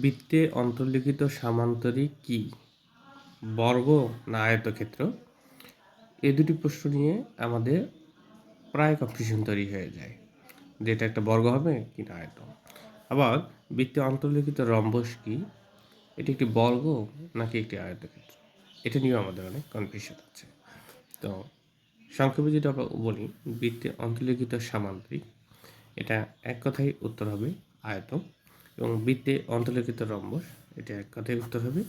বৃত্তে অন্তর্লিখিত সামান্তরিক কি, বর্গ না আয়তক্ষেত্র? এই দুটি প্রশ্ন নিয়ে আমাদের প্রায় কনফিউশন তৈরি হয়ে যায় যে এটা একটা বর্গ হবে কি না আয়ত। আবার বৃত্তে অন্তর্লিখিত রম্বস কি, এটি একটি বর্গ নাকি একটি আয়তক্ষেত্র, এটা নিয়েও আমাদের অনেক কনফিউশন আছে। তো সংক্ষেপে যেটা বলি, বৃত্তে অন্তর্লিখিত সামান্তরিক, এটা এক কথায় উত্তর হবে আয়ত, এবং বৃত্তে অন্তর্লিখিত রম্বস, এটা এক কথায় উত্তর হবে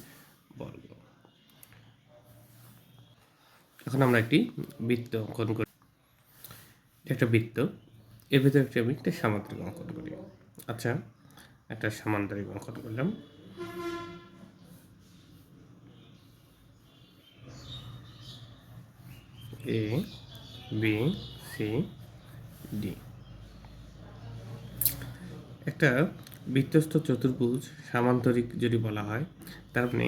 বর্গ। এখন আমরা একটি বৃত্ত অঙ্কন করি। একটা বৃত্ত, এর ভিতরে আমি একটা সামান্তরিক অঙ্কন করি। আচ্ছা, একটা সামান্তরিক অঙ্কন করলাম। A B C D. একটা বৃত্তস্থ চতুর্ভুজ সামান্তরিক যদি বলা হয়, তার মানে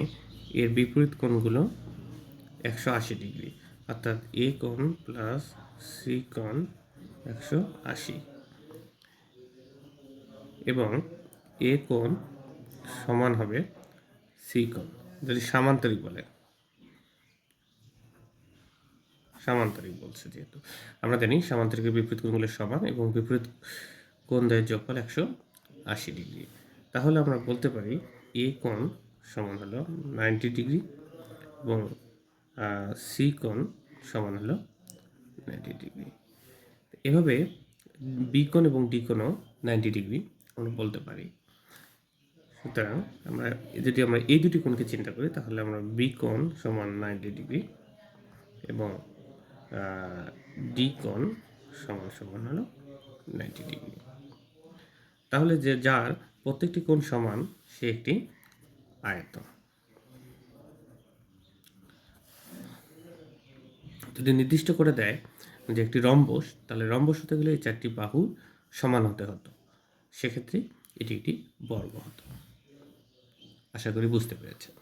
এর বিপরীত কোণগুলো 180 ডিগ্রি, অর্থাৎ এ কোণ প্লাস সি কোণ 180, এবং এ কোণ সমান হবে সি কোণ। যদি সামান্তরিক বলে, সামান্তরিক বলছে যেহেতু আমরা জানি সামান্তরিকের বিপরীত কোণগুলো সমান এবং বিপরীত কোণ দ্বয়ের যোগফল 180 ডিগ্রি। তাহলে আমরা বলতে পারি এ কোণ সমান হলো 90 ডিগ্রি এবং সি কোণ সমান হলো 90 ডিগ্রি। এভাবে বি কোণ এবং ডি কোণও 90 ডিগ্রি আমরা বলতে পারি। সুতরাং যদি আমরা এই দুটি কোণকে চিন্তা করি, তাহলে আমরা বি কোণ সমান 90 ডিগ্রি এবং ডি কোণ সমান সমান হলো 90 ডিগ্রি। তাহলে যার প্রত্যেকটি কোণ সমান সে একটি আয়ত। যদি নির্দিষ্ট করে দেয় যে একটি রম্বস, তাহলে রম্বস হতে গেলে এই চারটি বাহু সমান হতে হতো, সেক্ষেত্রে এটি একটি বর্গ হতো। আশা করি বুঝতে পেরেছেন।